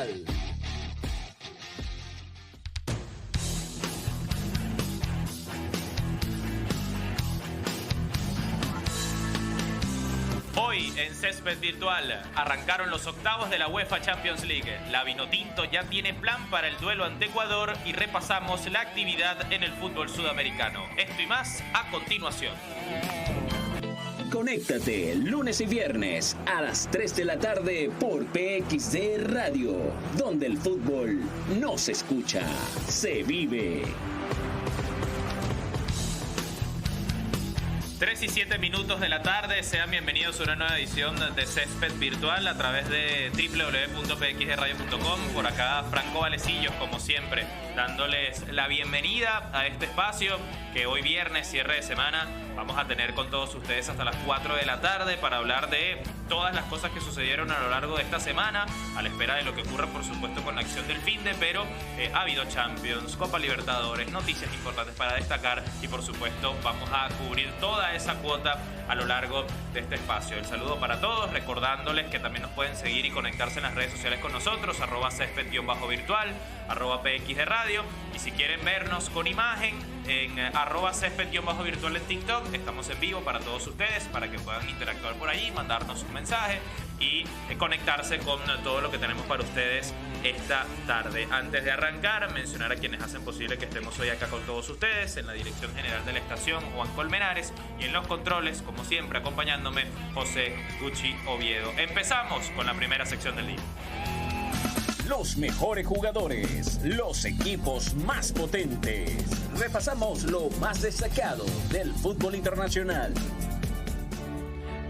Virtual. Hoy en Césped Virtual arrancaron los octavos de la UEFA Champions League. La Vinotinto ya tiene plan para el duelo ante Ecuador y repasamos la actividad en el fútbol sudamericano. Esto y más a continuación. Conéctate lunes y viernes a las 3 de la tarde por PXD Radio, donde el fútbol no se escucha, se vive. 3 y 7 minutos de la tarde, sean bienvenidos a una nueva edición de Césped Virtual a través de www.pxdradio.com. Por acá Franco Valecillos, como siempre, dándoles la bienvenida a este espacio que hoy viernes, cierre de semana, vamos a tener con todos ustedes hasta las 4 de la tarde para hablar de todas las cosas que sucedieron a lo largo de esta semana, a la espera de lo que ocurra, por supuesto, con la acción del finde, pero ha habido Champions, Copa Libertadores, noticias importantes para destacar y, por supuesto, vamos a cubrir toda esa cuota a lo largo de este espacio. El saludo para todos, recordándoles que también nos pueden seguir y conectarse en las redes sociales con nosotros, @césped_virtual, @pxdradio, y si quieren vernos con imagen, en @césped_virtual en TikTok, estamos en vivo para todos ustedes, para que puedan interactuar por allí, mandarnos un mensaje y conectarse con todo lo que tenemos para ustedes esta tarde. Antes de arrancar, mencionar a quienes hacen posible que estemos hoy acá con todos ustedes: en la dirección general de la estación, Juan Colmenares, y en los controles, como siempre, acompañándome, José Gucci Oviedo. Empezamos con la primera sección del día. Los mejores jugadores, los equipos más potentes. Repasamos lo más destacado del fútbol internacional.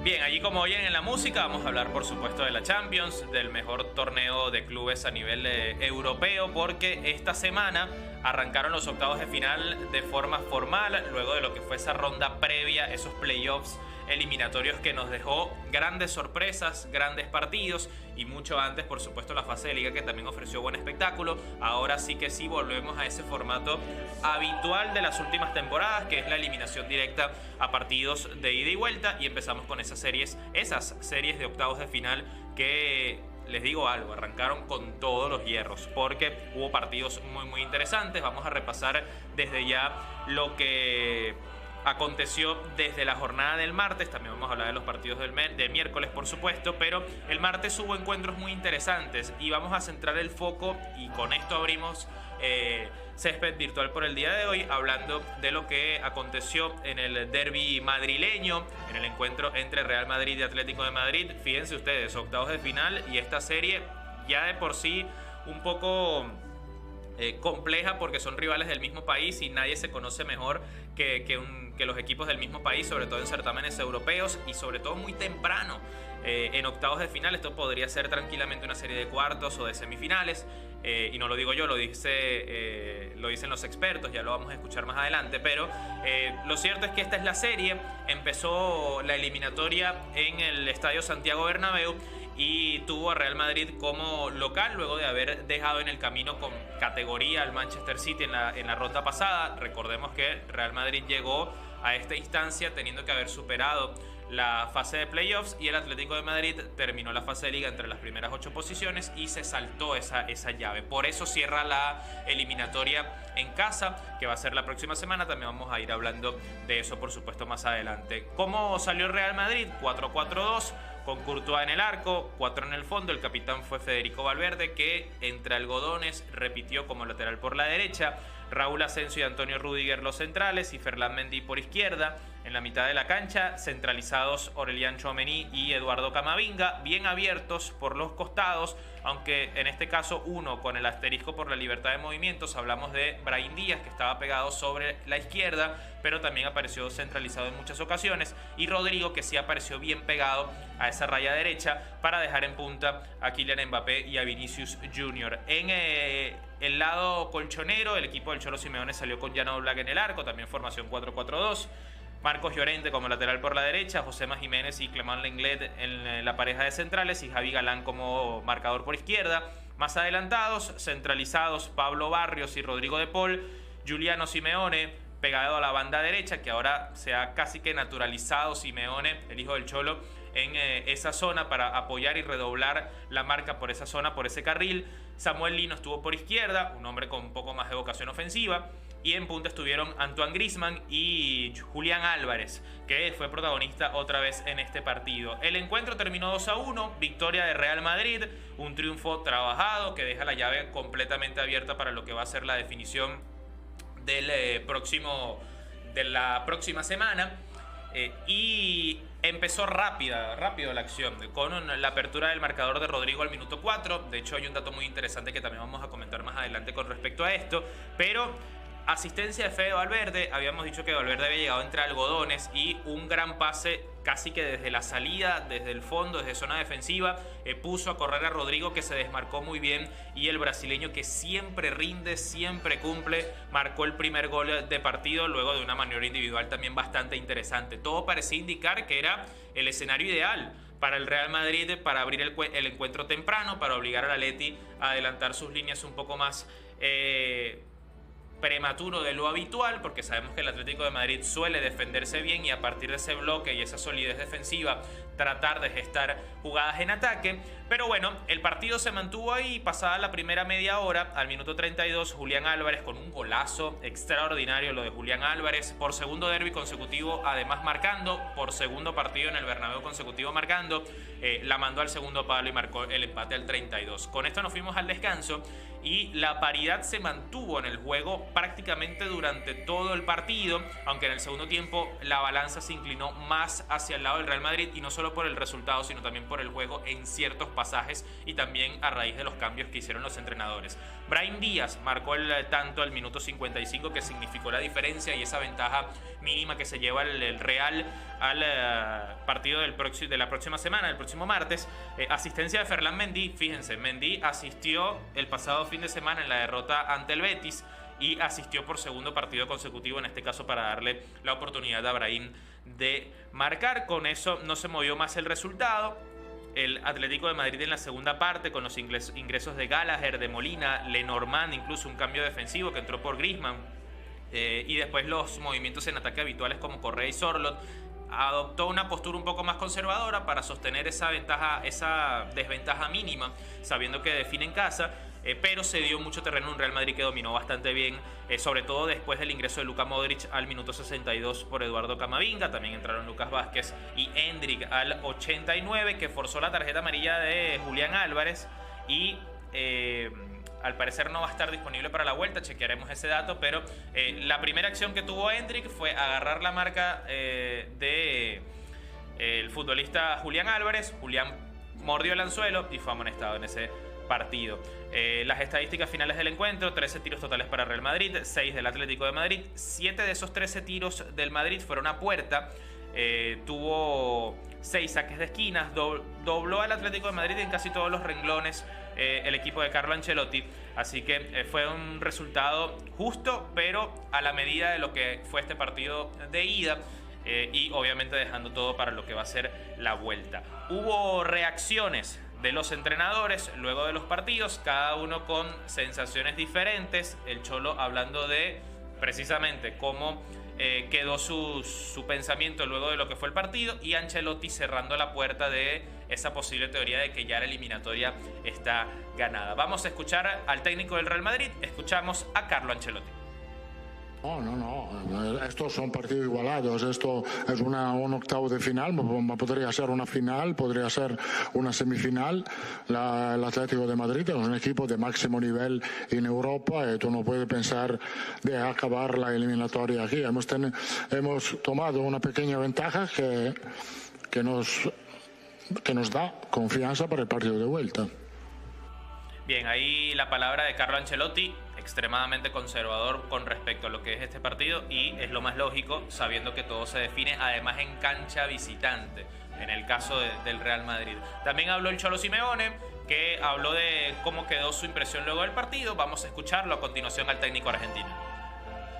Bien, allí como oyen en la música, vamos a hablar por supuesto de la Champions, del mejor torneo de clubes a nivel europeo, porque esta semana arrancaron los octavos de final de forma formal, luego de lo que fue esa ronda previa, esos playoffs eliminatorios que nos dejó grandes sorpresas, grandes partidos, y mucho antes, por supuesto, la fase de liga, que también ofreció buen espectáculo. Ahora sí que sí volvemos a ese formato habitual de las últimas temporadas, que es la eliminación directa a partidos de ida y vuelta, y empezamos con esas series de octavos de final que, les digo algo, arrancaron con todos los hierros, porque hubo partidos muy interesantes. Vamos a repasar desde ya lo que aconteció desde la jornada del martes. También vamos a hablar de los partidos del miércoles, por supuesto, pero el martes hubo encuentros muy interesantes y vamos a centrar el foco, y con esto abrimos Césped Virtual por el día de hoy, hablando de lo que aconteció en el derbi madrileño, en el encuentro entre Real Madrid y Atlético de Madrid. Fíjense ustedes, octavos de final, y esta serie ya de por sí un poco compleja, porque son rivales del mismo país y nadie se conoce mejor que los equipos del mismo país, sobre todo en certámenes europeos, y sobre todo muy temprano en octavos de final. Esto podría ser tranquilamente una serie de cuartos o de semifinales, y no lo digo yo, lo dicen los expertos, ya lo vamos a escuchar más adelante, pero lo cierto es que esta es la serie. Empezó la eliminatoria en el Estadio Santiago Bernabéu y tuvo a Real Madrid como local, luego de haber dejado en el camino con categoría al Manchester City en la ronda pasada. Recordemos que Real Madrid llegó a esta instancia teniendo que haber superado la fase de playoffs, y el Atlético de Madrid terminó la fase de liga entre las primeras 8 posiciones y se saltó esa llave. Por eso cierra la eliminatoria en casa, que va a ser la próxima semana. También vamos a ir hablando de eso, por supuesto, más adelante. ¿Cómo salió el Real Madrid? 4-4-2, con Courtois en el arco, 4 en el fondo. El capitán fue Federico Valverde, que entre algodones repitió como lateral por la derecha. Raúl Asensio y Antonio Rüdiger los centrales, y Ferland Mendy por izquierda. En la mitad de la cancha, centralizados Aurélien Tchouaméni y Eduardo Camavinga, bien abiertos por los costados, aunque en este caso uno con el asterisco por la libertad de movimientos. Hablamos de Brahim Díaz, que estaba pegado sobre la izquierda, pero también apareció centralizado en muchas ocasiones, y Rodrigo, que sí apareció bien pegado a esa raya derecha para dejar en punta a Kylian Mbappé y a Vinicius Junior. En el lado colchonero, el equipo del Cholo Simeone salió con Jan Oblak en el arco, también formación 4-4-2. Marcos Llorente como lateral por la derecha, Josema Jiménez y Clement Lenglet en la pareja de centrales, y Javi Galán como marcador por izquierda. Más adelantados, centralizados, Pablo Barrios y Rodrigo de Paul. Giuliano Simeone pegado a la banda derecha, que ahora se ha casi que naturalizado Simeone, el hijo del Cholo, en esa zona para apoyar y redoblar la marca por esa zona, por ese carril. Samuel Lino estuvo por izquierda, un hombre con un poco más de vocación ofensiva. Y en punta estuvieron Antoine Griezmann y Julián Álvarez, que fue protagonista otra vez en este partido. El encuentro terminó 2-1, victoria de Real Madrid, un triunfo trabajado que deja la llave completamente abierta para lo que va a ser la definición de la próxima semana. Y empezó rápido la acción, con la apertura del marcador de Rodrigo al minuto 4. De hecho, hay un dato muy interesante que también vamos a comentar más adelante con respecto a esto, pero asistencia de Fede Valverde. Habíamos dicho que Valverde había llegado entre algodones, y un gran pase casi que desde la salida, desde el fondo, desde zona defensiva, puso a correr a Rodrigo, que se desmarcó muy bien, y el brasileño, que siempre rinde, siempre cumple, marcó el primer gol de partido luego de una maniobra individual también bastante interesante. Todo parecía indicar que era el escenario ideal para el Real Madrid, para abrir el encuentro temprano, para obligar al Atleti a adelantar sus líneas un poco más prematuro de lo habitual, porque sabemos que el Atlético de Madrid suele defenderse bien, y a partir de ese bloque y esa solidez defensiva tratar de gestar jugadas en ataque. Pero bueno, el partido se mantuvo ahí. Pasada la primera media hora, al minuto 32, Julián Álvarez con un golazo extraordinario, lo de Julián Álvarez, por segundo derbi consecutivo, además marcando, por segundo partido en el Bernabéu consecutivo marcando, la mandó al segundo palo y marcó el empate al 32. Con esto nos fuimos al descanso, y la paridad se mantuvo en el juego prácticamente durante todo el partido, aunque en el segundo tiempo la balanza se inclinó más hacia el lado del Real Madrid, y no solo por el resultado, sino también por el juego en ciertos pasajes, y también a raíz de los cambios que hicieron los entrenadores. Brahim Díaz marcó el tanto al minuto 55, que significó la diferencia y esa ventaja mínima que se lleva el Real al partido de la próxima semana, el próximo martes. Asistencia de Ferland Mendy. Fíjense, Mendy asistió el pasado fin de semana en la derrota ante el Betis, y asistió por segundo partido consecutivo, en este caso para darle la oportunidad a Brahim de marcar. Con eso no se movió más el resultado. El Atlético de Madrid en la segunda parte, con los ingresos de Gallagher, de Molina, Lenormand, incluso un cambio defensivo que entró por Griezmann, y después los movimientos en ataque habituales como Correa y Sorloth, adoptó una postura un poco más conservadora para sostener esa desventaja mínima, sabiendo que define en casa. Pero se dio mucho terreno en un Real Madrid que dominó bastante bien, sobre todo después del ingreso de Luka Modric al minuto 62 por Eduardo Camavinga. También entraron Lucas Vázquez y Endrick al 89, que forzó la tarjeta amarilla de Julián Álvarez, y al parecer no va a estar disponible para la vuelta. Chequearemos ese dato, pero la primera acción que tuvo Endrick fue agarrar la marca de el futbolista Julián Álvarez. Julián mordió el anzuelo y fue amonestado en ese partido. Las estadísticas finales del encuentro: 13 tiros totales para Real Madrid, 6 del Atlético de Madrid. 7 de esos 13 tiros del Madrid fueron a puerta. Tuvo 6 saques de esquinas, dobló al Atlético de Madrid en casi todos los renglones el equipo de Carlo Ancelotti. Así que fue un resultado justo, pero a la medida de lo que fue este partido de ida. Y obviamente dejando todo para lo que va a ser la vuelta. Hubo reacciones de los entrenadores luego de los partidos, cada uno con sensaciones diferentes. El Cholo hablando de precisamente cómo quedó su pensamiento luego de lo que fue el partido, y Ancelotti cerrando la puerta de esa posible teoría de que ya la eliminatoria está ganada. Vamos a escuchar al técnico del Real Madrid. Escuchamos a Carlo Ancelotti. No. Estos son partidos igualados. Esto es un octavo de final. Podría ser una final, podría ser una semifinal. El Atlético de Madrid es un equipo de máximo nivel en Europa, y tú no puedes pensar de acabar la eliminatoria aquí. Hemos tomado una pequeña ventaja que nos da confianza para el partido de vuelta. Bien, ahí la palabra de Carlo Ancelotti, extremadamente conservador con respecto a lo que es este partido, y es lo más lógico, sabiendo que todo se define además en cancha visitante, en el caso del Real Madrid. También habló el Cholo Simeone, que habló de cómo quedó su impresión luego del partido. Vamos a escucharlo a continuación al técnico argentino.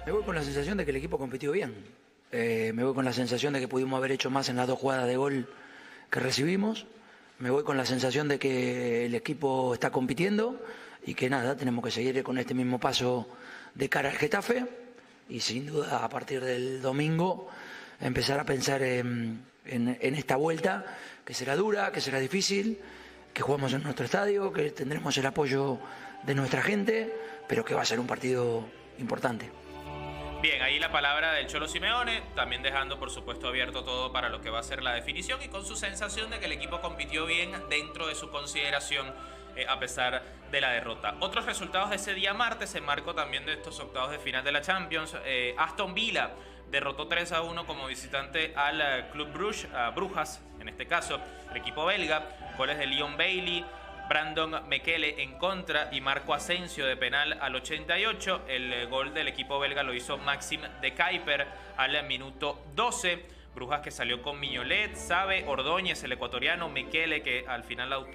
Me voy con la sensación de que el equipo compitió bien. Me voy con la sensación de que pudimos haber hecho más en las 2 jugadas de gol que recibimos. Me voy con la sensación de que el equipo está compitiendo y que nada, tenemos que seguir con este mismo paso de cara al Getafe, y sin duda a partir del domingo empezar a pensar en en esta vuelta, que será dura, que será difícil, que jugamos en nuestro estadio, que tendremos el apoyo de nuestra gente, pero que va a ser un partido importante. Bien, ahí la palabra del Cholo Simeone, también dejando por supuesto abierto todo para lo que va a ser la definición y con su sensación de que el equipo compitió bien dentro de su consideración a pesar de la derrota. Otros resultados de ese día martes, en marco también de estos octavos de final de la Champions, Aston Villa derrotó 3-1 como visitante al Club Brujas, en este caso el equipo belga, goles de Leon Bailey, Brandon Mekele en contra y Marco Asensio de penal al 88. El gol del equipo belga lo hizo Maxim de Kuiper al minuto 12. Brujas que salió con Mignolet, Sabe, Ordóñez, el ecuatoriano, Mekele que al final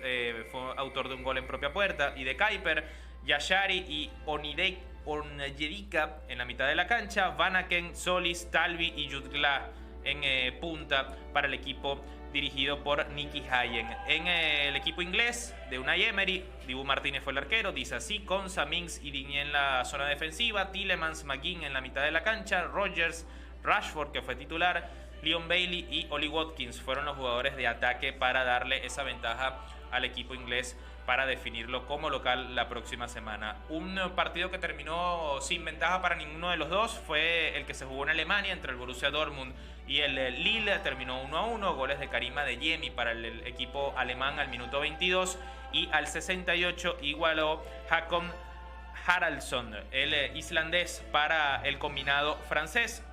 fue autor de un gol en propia puerta, y de Kuiper, Yashari y Onyedika en la mitad de la cancha, Vanaken, Solis, Talvi y Jutgla en punta para el equipo dirigido por Nicky Hayen. En el equipo inglés de Unai Emery, Dibu Martínez fue el arquero, Disasi, Konsa, Mings y Digne en la zona defensiva, Tielemans, McGinn en la mitad de la cancha, Rodgers, Rashford que fue titular, Leon Bailey y Oli Watkins fueron los jugadores de ataque para darle esa ventaja al equipo inglés para definirlo como local la próxima semana. Un partido que terminó sin ventaja para ninguno de los dos fue el que se jugó en Alemania entre el Borussia Dortmund y el Lille. Terminó 1-1, goles de Karim Adeyemi para el equipo alemán al minuto 22 y al 68 igualó Håkon Haraldsson, el islandés, para el combinado francés.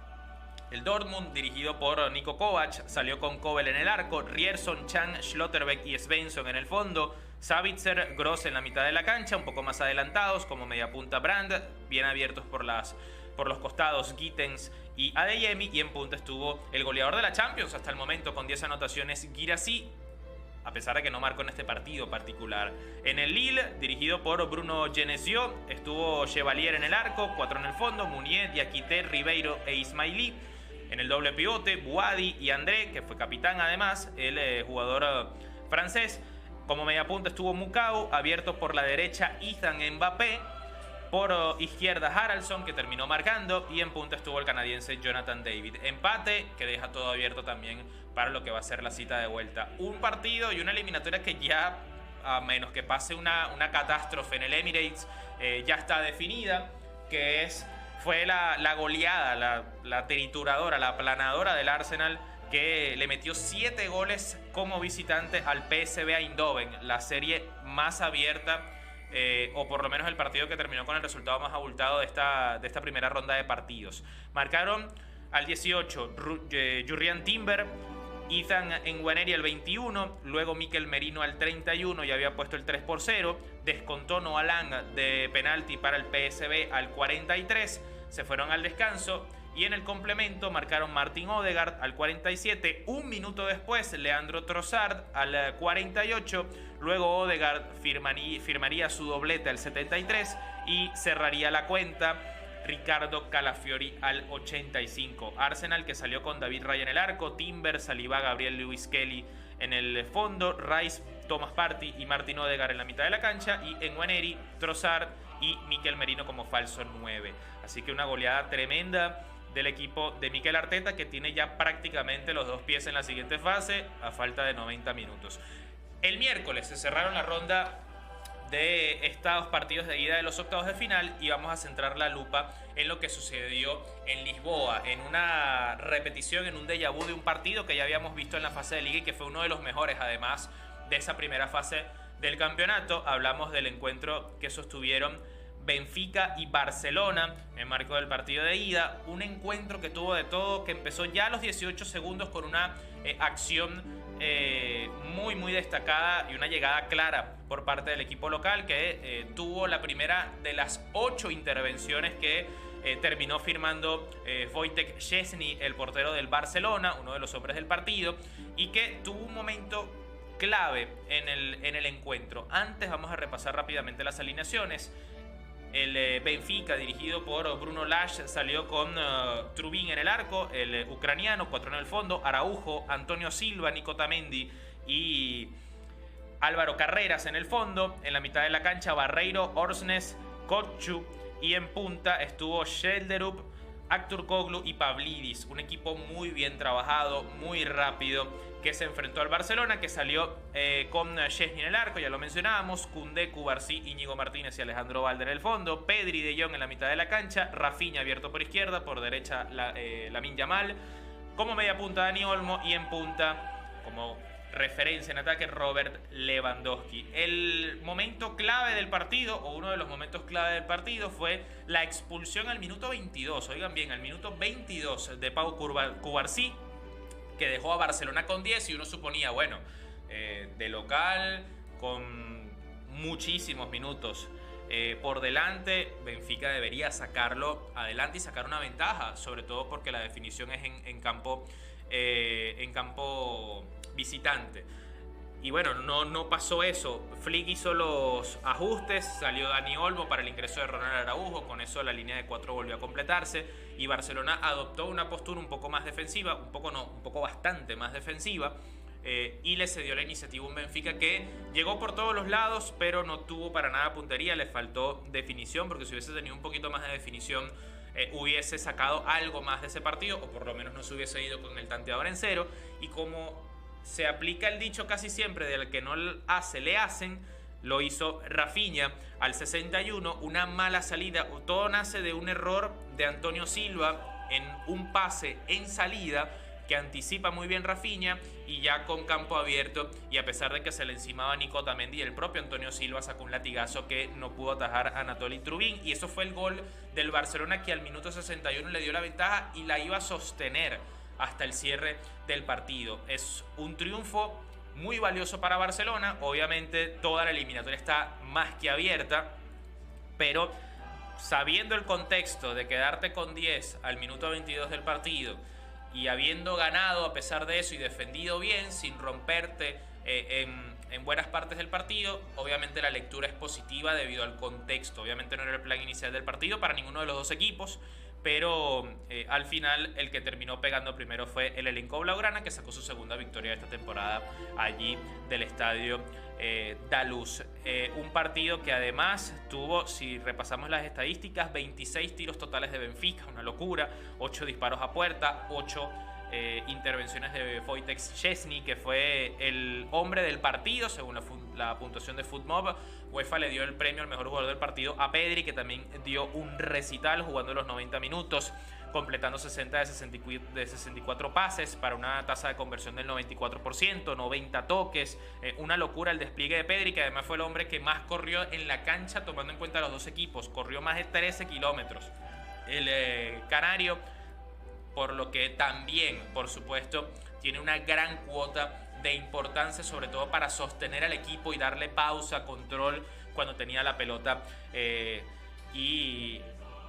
El Dortmund, dirigido por Niko Kovac, salió con Kobel en el arco, Rierson, Chan, Schlotterbeck y Svensson en el fondo, Sabitzer, Gross en la mitad de la cancha, un poco más adelantados como mediapunta Brand, bien abiertos por los costados Gittens y Adeyemi, y en punta estuvo el goleador de la Champions hasta el momento con 10 anotaciones, Guirassy, a pesar de que no marcó en este partido particular. En el Lille, dirigido por Bruno Genesio, estuvo Chevalier en el arco, 4 en el fondo, Mounier, Diakité, Ribeiro e Ismaili. En el doble pivote, Buadi y André, que fue capitán además, el jugador francés. Como mediapunta estuvo Mukau, abierto por la derecha Ethan Mbappé, por izquierda Haraldsson, que terminó marcando, y en punta estuvo el canadiense Jonathan David. Empate que deja todo abierto también para lo que va a ser la cita de vuelta. Un partido y una eliminatoria que ya, a menos que pase una catástrofe en el Emirates, ya está definida, que fue la goleada, la trituradora, la aplanadora del Arsenal, que le metió 7 goles como visitante al PSV Eindhoven, la serie más abierta, o por lo menos el partido que terminó con el resultado más abultado de esta primera ronda de partidos. Marcaron al 18 Jurriën Timber, Ethan Nwaneri al 21, luego Mikel Merino al 31 y había puesto el 3-0, descontó Noah Lang de penalti para el PSV al 43, se fueron al descanso y en el complemento marcaron Martin Odegaard al 47, un minuto después Leandro Trossard al 48, luego Odegaard firmaría su doblete al 73 y cerraría la cuenta Ricardo Calafiori al 85. Arsenal que salió con David Raya en el arco, Timber, Saliba, Gabriel Lewis Kelly en el fondo, Rice, Thomas Partey y Martin Odegaard en la mitad de la cancha y Nwaneri, Trossard y Mikel Merino como falso 9. Así que una goleada tremenda del equipo de Mikel Arteta, que tiene ya prácticamente los 2 pies en la siguiente fase a falta de 90 minutos. El miércoles se cerraron la ronda de estos partidos de ida de los octavos de final y vamos a centrar la lupa en lo que sucedió en Lisboa, en una repetición, en un déjà vu de un partido que ya habíamos visto en la fase de liga y que fue uno de los mejores además de esa primera fase del campeonato. Hablamos del encuentro que sostuvieron Benfica y Barcelona en marco del partido de ida, un encuentro que tuvo de todo, que empezó ya a los 18 segundos con una acción muy destacada y una llegada clara por parte del equipo local, que tuvo la primera de las 8 intervenciones que terminó firmando Wojtek Szczesny, el portero del Barcelona, uno de los hombres del partido, y que tuvo un momento clave en el encuentro. Antes vamos a repasar rápidamente las alineaciones. El Benfica, dirigido por Bruno Lage, salió con Trubin en el arco, el ucraniano, 4 en el fondo, Araujo, Antonio Silva, Nico Tamendi y Álvaro Carreras en el fondo. En la mitad de la cancha, Barreiro, Orsnes, Kotchu, y en punta estuvo Schelderup, Aktürkoğlu y Pavlidis, un equipo muy bien trabajado, muy rápido, que se enfrentó al Barcelona, que salió con Szczęsny en el arco, ya lo mencionábamos, Koundé, Cubarsí, Íñigo Martínez y Alejandro Balde en el fondo, Pedri, De Jong en la mitad de la cancha, Rafinha abierto por izquierda, por derecha Lamine Yamal, como media punta Dani Olmo y en punta, como referencia en ataque, Robert Lewandowski. El momento clave del partido, o uno de los momentos clave del partido, fue la expulsión al minuto 22, oigan bien, al minuto 22 de Pau Cubarsí, que dejó a Barcelona con 10 y uno suponía, bueno, de local, con muchísimos minutos por delante, Benfica debería sacarlo adelante y sacar una ventaja, sobre todo porque la definición es en campo visitante. Y bueno, no pasó eso. Flick hizo los ajustes, salió Dani Olmo para el ingreso de Ronald Araujo, con eso la línea de 4 volvió a completarse y Barcelona adoptó una postura un poco más defensiva, un poco bastante más defensiva, y le cedió la iniciativa a un Benfica que llegó por todos los lados, pero no tuvo para nada puntería, le faltó definición, porque si hubiese tenido un poquito más de definición hubiese sacado algo más de ese partido, o por lo menos no se hubiese ido con el tanteador en cero. Y como se aplica el dicho casi siempre del que no hace, le hacen, lo hizo Rafinha al 61, una mala salida. Todo nace de un error de Antonio Silva en un pase en salida que anticipa muy bien Rafinha, y ya con campo abierto, y a pesar de que se le encimaba Nico Otamendi, el propio Antonio Silva sacó un latigazo que no pudo atajar a Anatoly Trubin, y eso fue el gol del Barcelona, que al minuto 61 le dio la ventaja y la iba a sostener hasta el cierre del partido. Es un triunfo muy valioso para Barcelona. Obviamente toda la eliminatoria está más que abierta, pero sabiendo el contexto de quedarte con 10 al minuto 22 del partido y habiendo ganado a pesar de eso y defendido bien sin romperte en buenas partes del partido, obviamente la lectura es positiva debido al contexto. Obviamente no era el plan inicial del partido para ninguno de los dos equipos, pero al final el que terminó pegando primero fue el elenco blaugrana, que sacó su segunda victoria de esta temporada allí del estadio Daluz. Un partido que además tuvo, si repasamos las estadísticas, 26 tiros totales de Benfica, una locura, 8 disparos a puerta, 8 intervenciones de Wojtek Szczęsny, que fue el hombre del partido según la puntuación de FootMob. UEFA le dio el premio al mejor jugador del partido a Pedri, que también dio un recital jugando los 90 minutos, completando 60 de 64 pases para una tasa de conversión del 94%, 90 toques, una locura el despliegue de Pedri, que además fue el hombre que más corrió en la cancha tomando en cuenta los dos equipos, corrió más de 13 kilómetros el canario, por lo que también, por supuesto, tiene una gran cuota de importancia, sobre todo para sostener al equipo y darle pausa, control cuando tenía la pelota, y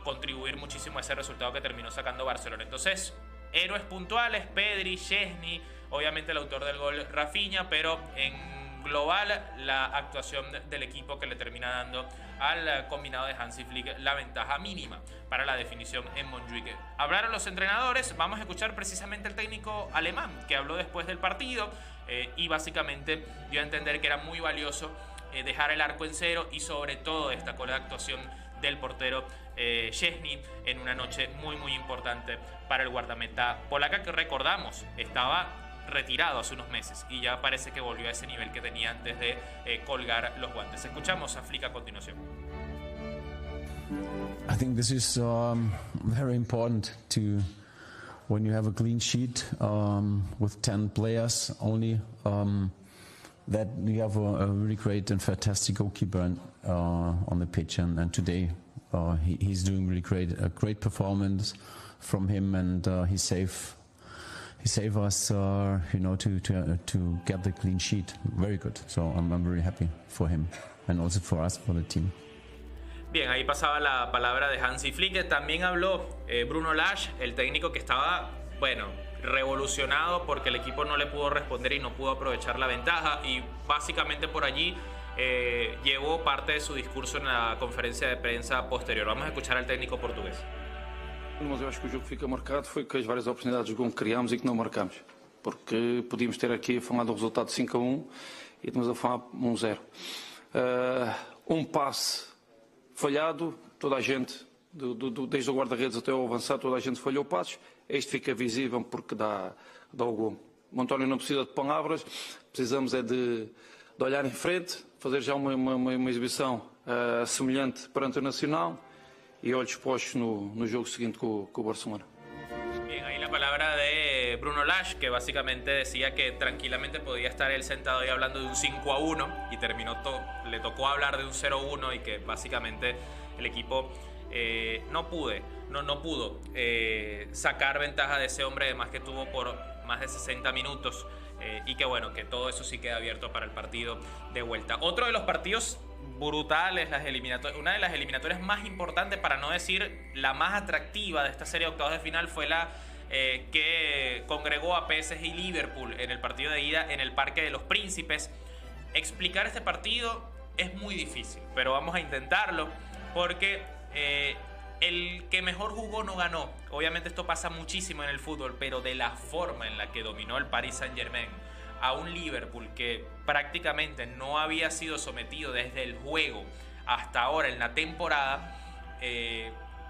contribuir muchísimo a ese resultado que terminó sacando Barcelona. Entonces, héroes puntuales, Pedri, Szczęsny, obviamente el autor del gol Rafinha, pero en global la actuación del equipo que le termina dando al combinado de Hansi Flick la ventaja mínima para la definición en Montjuic. Hablaron los entrenadores, vamos a escuchar precisamente al técnico alemán que habló después del partido, y básicamente dio a entender que era muy valioso dejar el arco en cero, y sobre todo destacó la actuación del portero Szczęsny en una noche muy importante para el guardameta polaca, que recordamos estaba retirado hace unos meses y ya parece que volvió a ese nivel que tenía antes de colgar los guantes. Escuchamos a Flick a continuación. I think this is very important to, when you have a clean sheet with 10 players only, that you have a really great and fantastic goalkeeper on the pitch, and today he's doing really great, a great performance from him, and he saved us, to get the clean sheet. Very good. So I'm very happy for him and also for us, for the team. Bien, ahí pasaba la palabra de Hansi Flick. También habló Bruno Lage, el técnico que estaba, revolucionado porque el equipo no le pudo responder y no pudo aprovechar la ventaja, y básicamente por allí llevó parte de su discurso en la conferencia de prensa posterior. Vamos a escuchar al técnico portugués. Mas eu acho que o jogo fica marcado foi com as várias oportunidades de gol que criámos e que não marcámos, porque podíamos ter aqui a falar do resultado 5-1 e estamos a falar 1-0. Um passe falhado, toda a gente desde o guarda-redes até ao avançado, toda a gente falhou passos. Este fica visível porque dá o gol. O António não precisa de palavras, precisamos é de olhar em frente, fazer já uma exibição semelhante perante o Nacional e olhos postos no jogo seguinte con o Barcelona. Bien, ahí la palabra de Bruno Lage, que básicamente decía que tranquilamente podía estar él sentado ahí hablando de un 5-1 y le tocó hablar de un 0-1 y que básicamente el equipo no pudo sacar ventaja de ese hombre, además que tuvo por más de 60 minutos y que bueno, que todo eso sí queda abierto para el partido de vuelta. Otro de los partidos brutales, una de las eliminatorias más importantes, para no decir la más atractiva de esta serie de octavos de final, fue la que congregó a PSG y Liverpool en el partido de ida en el Parque de los Príncipes. Explicar este partido es muy difícil, pero vamos a intentarlo porque el que mejor jugó no ganó. Obviamente esto pasa muchísimo en el fútbol, pero de la forma en la que dominó el Paris Saint-Germain a un Liverpool que prácticamente no había sido sometido desde el juego hasta ahora en la temporada,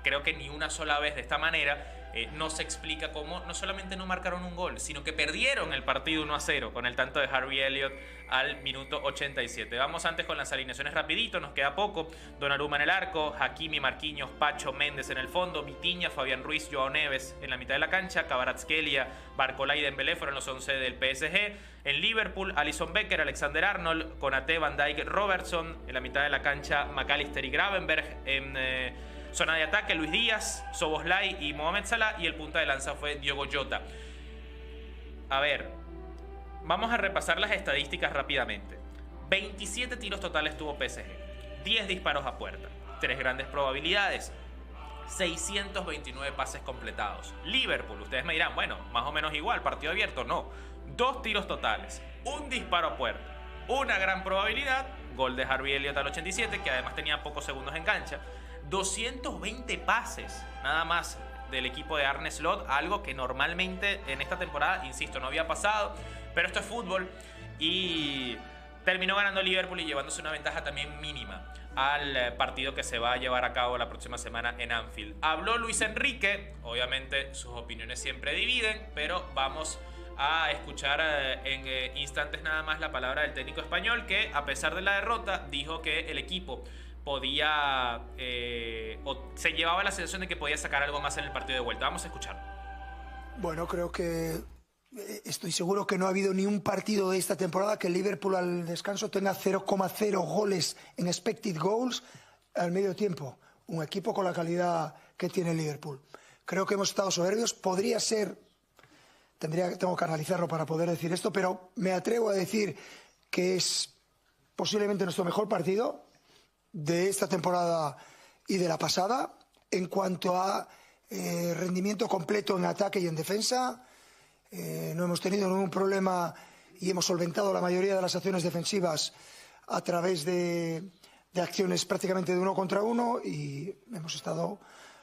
creo que ni una sola vez de esta manera. No se explica cómo no solamente no marcaron un gol, sino que perdieron el partido 1-0 con el tanto de Harvey Elliott al minuto 87. Vamos antes con las alineaciones rapidito, nos queda poco. Donnarumma en el arco, Hakimi, Marquinhos, Pacho, Méndez en el fondo, Vitinha, Fabián Ruiz, Joao Neves en la mitad de la cancha, Kvaratskhelia, Barcola y Dembélé fueron los 11 del PSG. En Liverpool, Alisson Becker, Alexander Arnold, Konaté, Van Dijk, Robertson. En la mitad de la cancha, McAllister y Gravenberch. En zona de ataque, Luis Díaz, Szoboszlai y Mohamed Salah, y el punta de lanza fue Diogo Jota. A ver, vamos a repasar las estadísticas rápidamente. 27 tiros totales tuvo PSG, 10 disparos a puerta, 3 grandes probabilidades, 629 pases completados. Liverpool, ustedes me dirán, bueno, más o menos igual, partido abierto. No, 2 tiros totales, 1 disparo a puerta, una gran probabilidad, gol de Harvey Elliott al 87, que además tenía pocos segundos en cancha. 220 pases nada más del equipo de Arne Slot, algo que normalmente en esta temporada, insisto, no había pasado, pero esto es fútbol. Y terminó ganando Liverpool y llevándose una ventaja también mínima al partido que se va a llevar a cabo la próxima semana en Anfield. Habló Luis Enrique, obviamente sus opiniones siempre dividen, pero vamos a escuchar en instantes nada más la palabra del técnico español, que a pesar de la derrota dijo que el equipo podía o se llevaba la sensación de que podía sacar algo más en el partido de vuelta. Vamos a escuchar. Bueno, creo que estoy seguro que no ha habido ni un partido de esta temporada que el Liverpool al descanso tenga 0,0 goles en expected goals al medio tiempo. Un equipo con la calidad que tiene el Liverpool. Creo que hemos estado soberbios. Podría ser, tengo que analizarlo para poder decir esto, pero me atrevo a decir que es posiblemente nuestro mejor partido de esta temporada y de la pasada en cuanto a rendimiento completo en ataque y en defensa. No hemos tenido ningún problema y hemos solventado la mayoría de las acciones defensivas a través de acciones prácticamente de 1 contra 1 y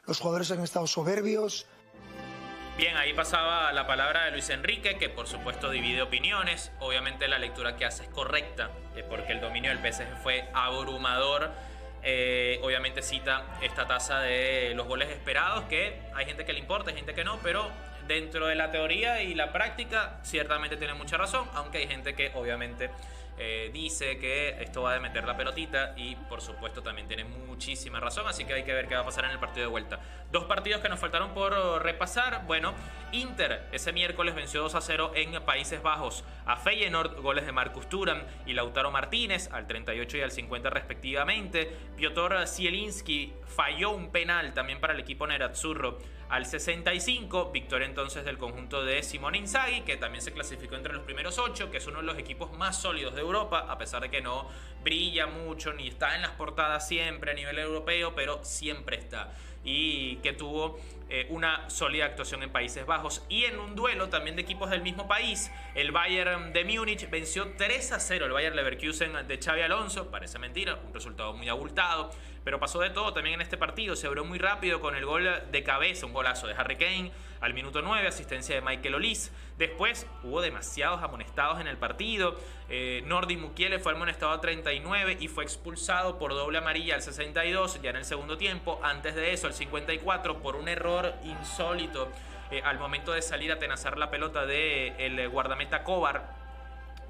los jugadores han estado soberbios. Bien, ahí pasaba la palabra de Luis Enrique, que por supuesto divide opiniones. Obviamente la lectura que hace es correcta, porque el dominio del PSG fue abrumador. Obviamente cita esta tasa de los goles esperados, que hay gente que le importa, hay gente que no, pero dentro de la teoría y la práctica ciertamente tiene mucha razón, aunque hay gente que obviamente dice que esto va de meter la pelotita y por supuesto también tiene muchísima razón, así que hay que ver qué va a pasar en el partido de vuelta. 2 partidos que nos faltaron por repasar. Bueno, Inter ese miércoles venció 2-0 en Países Bajos a Feyenoord, goles de Marcus Thuram y Lautaro Martínez al 38 y al 50 respectivamente. Piotr Zielinski falló un penal también para el equipo nerazzurro al 65, victoria entonces del conjunto de Simone Inzaghi, que también se clasificó entre los primeros 8, que es uno de los equipos más sólidos de Europa, a pesar de que no brilla mucho ni está en las portadas siempre a nivel europeo, pero siempre está. Y que tuvo una sólida actuación en Países Bajos. Y en un duelo también de equipos del mismo país, el Bayern de Múnich venció 3-0 el Bayer Leverkusen de Xabi Alonso. Parece mentira, un resultado muy abultado. pero pasó de todo también en este partido. Se abrió muy rápido con el gol de cabeza, un golazo de Harry Kane al minuto 9, asistencia de Michael Olise. Después hubo demasiados amonestados en el partido. Nordi Mukiele fue amonestado a 39 y fue expulsado por doble amarilla al 62, ya en el segundo tiempo. Antes de eso, al 54, por un error insólito al momento de salir a atenazar la pelota del guardameta Kovar.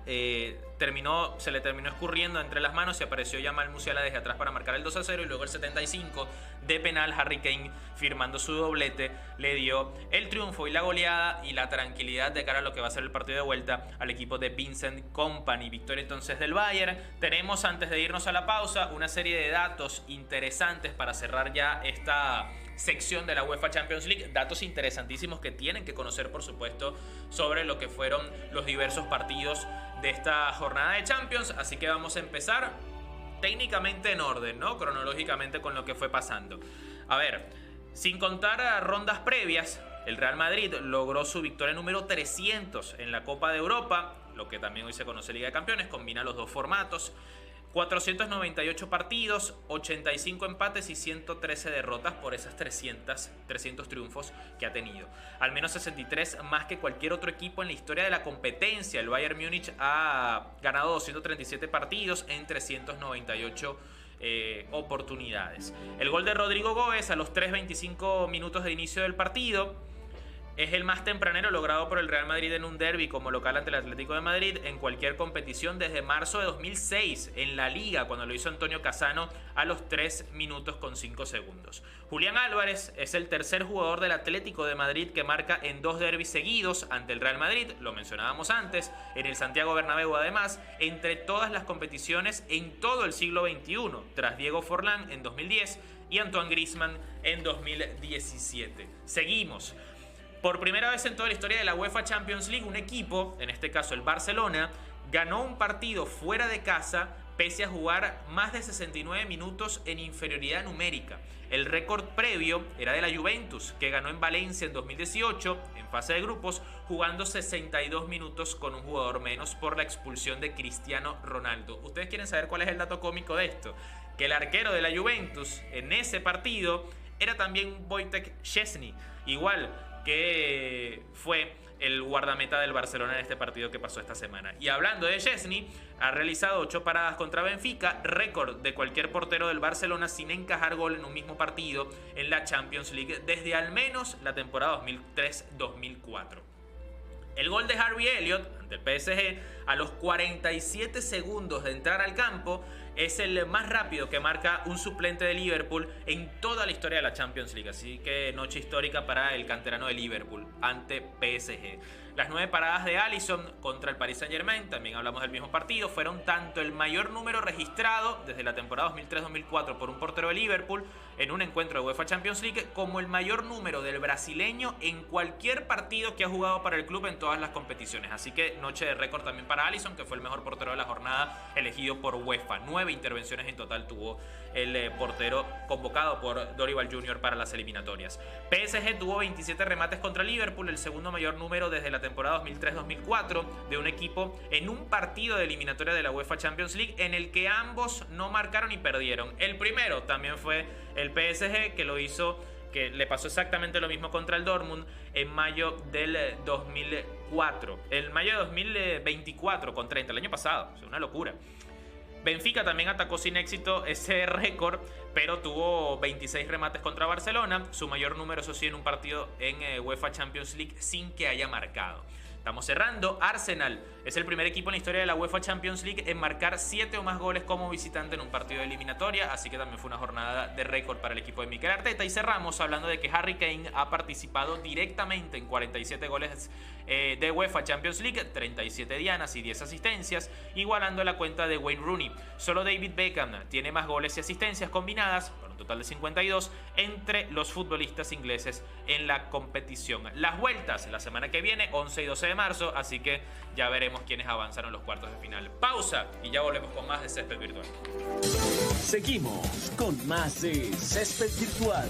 Se le terminó escurriendo entre las manos y apareció Jamal Musiala desde atrás para marcar el 2-0, y luego el 75 de penal, Harry Kane, firmando su doblete, le dio el triunfo y la goleada y la tranquilidad de cara a lo que va a ser el partido de vuelta al equipo de Vincent Kompany. Victoria entonces del Bayern. Tenemos, antes de irnos a la pausa, una serie de datos interesantes para cerrar ya esta sección de la UEFA Champions League, datos interesantísimos que tienen que conocer, por supuesto, sobre lo que fueron los diversos partidos de esta jornada de Champions. Así que vamos a empezar técnicamente en orden, ¿no? Cronológicamente con lo que fue pasando. A ver, sin contar a rondas previas, el Real Madrid logró su victoria número 300 en la Copa de Europa, lo que también hoy se conoce Liga de Campeones, combina los dos formatos. 498 partidos, 85 empates y 113 derrotas por esas 300 triunfos que ha tenido. Al menos 63 más que cualquier otro equipo en la historia de la competencia. El Bayern Múnich ha ganado 237 partidos en 398 oportunidades. El gol de Rodrigo Góez a los 3:25 minutos de inicio del partido es el más tempranero logrado por el Real Madrid en un derbi como local ante el Atlético de Madrid en cualquier competición desde marzo de 2006 en la Liga, cuando lo hizo Antonio Cassano a los 3 minutos con 5 segundos. Julián Álvarez es el tercer jugador del Atlético de Madrid que marca en 2 derbis seguidos ante el Real Madrid, lo mencionábamos antes, en el Santiago Bernabéu además, entre todas las competiciones en todo el siglo XXI, tras Diego Forlán en 2010 y Antoine Griezmann en 2017. Seguimos. Por primera vez en toda la historia de la UEFA Champions League, un equipo, en este caso el Barcelona, ganó un partido fuera de casa pese a jugar más de 69 minutos en inferioridad numérica. El récord previo era de la Juventus, que ganó en Valencia en 2018, en fase de grupos, jugando 62 minutos con un jugador menos por la expulsión de Cristiano Ronaldo. ¿Ustedes quieren saber cuál es el dato cómico de esto? Que el arquero de la Juventus en ese partido era también Wojtek Szczęsny, igual que fue el guardameta del Barcelona en este partido que pasó esta semana. Y hablando de Szczęsny, ha realizado 8 paradas contra Benfica, récord de cualquier portero del Barcelona sin encajar gol en un mismo partido en la Champions League desde al menos la temporada 2003-2004. El gol de Harvey Elliott ante el PSG a los 47 segundos de entrar al campo es el más rápido que marca un suplente de Liverpool en toda la historia de la Champions League. Así que noche histórica para el canterano de Liverpool ante PSG. Las 9 paradas de Alisson contra el Paris Saint-Germain, también hablamos del mismo partido, fueron tanto el mayor número registrado desde la temporada 2003-2004 por un portero de Liverpool en un encuentro de UEFA Champions League, como el mayor número del brasileño en cualquier partido que ha jugado para el club en todas las competiciones. Así que noche de récord también para Alisson, que fue el mejor portero de la jornada elegido por UEFA. 9 intervenciones en total tuvo el portero convocado por Dorival Jr. para las eliminatorias. PSG tuvo 27 remates contra Liverpool, el segundo mayor número desde la temporada 2003-2004 de un equipo en un partido de eliminatoria de la UEFA Champions League en el que ambos no marcaron y perdieron. El primero también fue el PSG, que lo hizo, que le pasó exactamente lo mismo contra el Dortmund en mayo del 2004. El mayo de 2024 con 30, el año pasado, es una locura. Benfica también atacó sin éxito ese récord, pero tuvo 26 remates contra Barcelona, su mayor número, eso sí, en un partido en UEFA Champions League sin que haya marcado. Estamos cerrando. Arsenal es el primer equipo en la historia de la UEFA Champions League en marcar 7 o más goles como visitante en un partido de eliminatoria, así que también fue una jornada de récord para el equipo de Mikel Arteta. Y cerramos hablando de que Harry Kane ha participado directamente en 47 goles de UEFA Champions League, 37 dianas y 10 asistencias, igualando la cuenta de Wayne Rooney. Solo David Beckham tiene más goles y asistencias combinadas, por un total de 52, entre los futbolistas ingleses en la competición. Las vueltas la semana que viene, 11 y 12 de marzo, así que ya veremos quiénes avanzaron en los cuartos de final. Pausa y ya volvemos con más de Césped Virtual. Seguimos con más de Césped Virtual.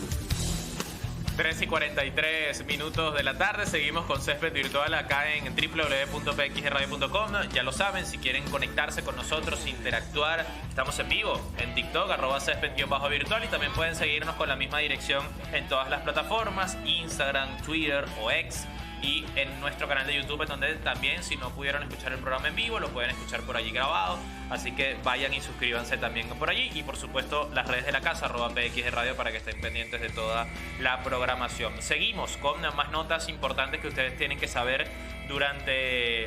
3:43 de la tarde. Seguimos con Césped Virtual acá en www.pxradio.com. Ya lo saben, si quieren conectarse con nosotros, interactuar, estamos en vivo en TikTok, @Césped_virtual, y también pueden seguirnos con la misma dirección en todas las plataformas, Instagram, Twitter o X, y en nuestro canal de YouTube, en donde también, si no pudieron escuchar el programa en vivo, lo pueden escuchar por allí grabado. Así que vayan y suscríbanse también por allí. Y por supuesto las redes de la casa, @PXRadio, para que estén pendientes de toda la programación. Seguimos con más notas importantes que ustedes tienen que saber durante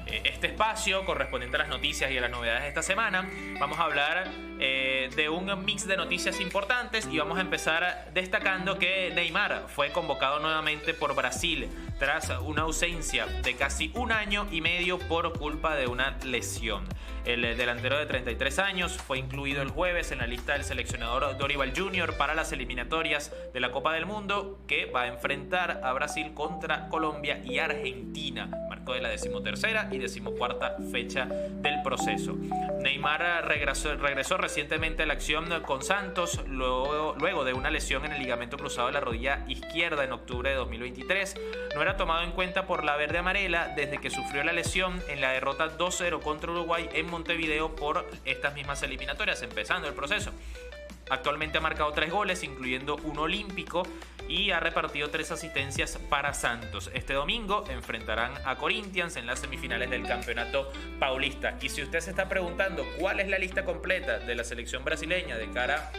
este espacio correspondiente a las noticias y a las novedades de esta semana. Vamos a hablar de un mix de noticias importantes, y vamos a empezar destacando que Neymar fue convocado nuevamente por Brasil tras una ausencia de casi 1 año y medio por culpa de una lesión. El delantero de 33 años fue incluido el jueves en la lista del seleccionador Dorival Jr. para las eliminatorias de la Copa del Mundo, que va a enfrentar a Brasil contra Colombia y Argentina, marco de la 13ª y 14ª fecha del proceso. Neymar regresó recientemente a la acción con Santos luego de una lesión en el ligamento cruzado de la rodilla izquierda en octubre de 2023. No era tomado en cuenta por la verde amarela desde que sufrió la lesión en la derrota 2-0 contra Uruguay en Montevideo por estas mismas eliminatorias, empezando el proceso. Actualmente ha marcado 3 goles, incluyendo un olímpico, y ha repartido 3 asistencias para Santos. Este domingo enfrentarán a Corinthians en las semifinales del Campeonato Paulista. Y si usted se está preguntando cuál es la lista completa de la selección brasileña de cara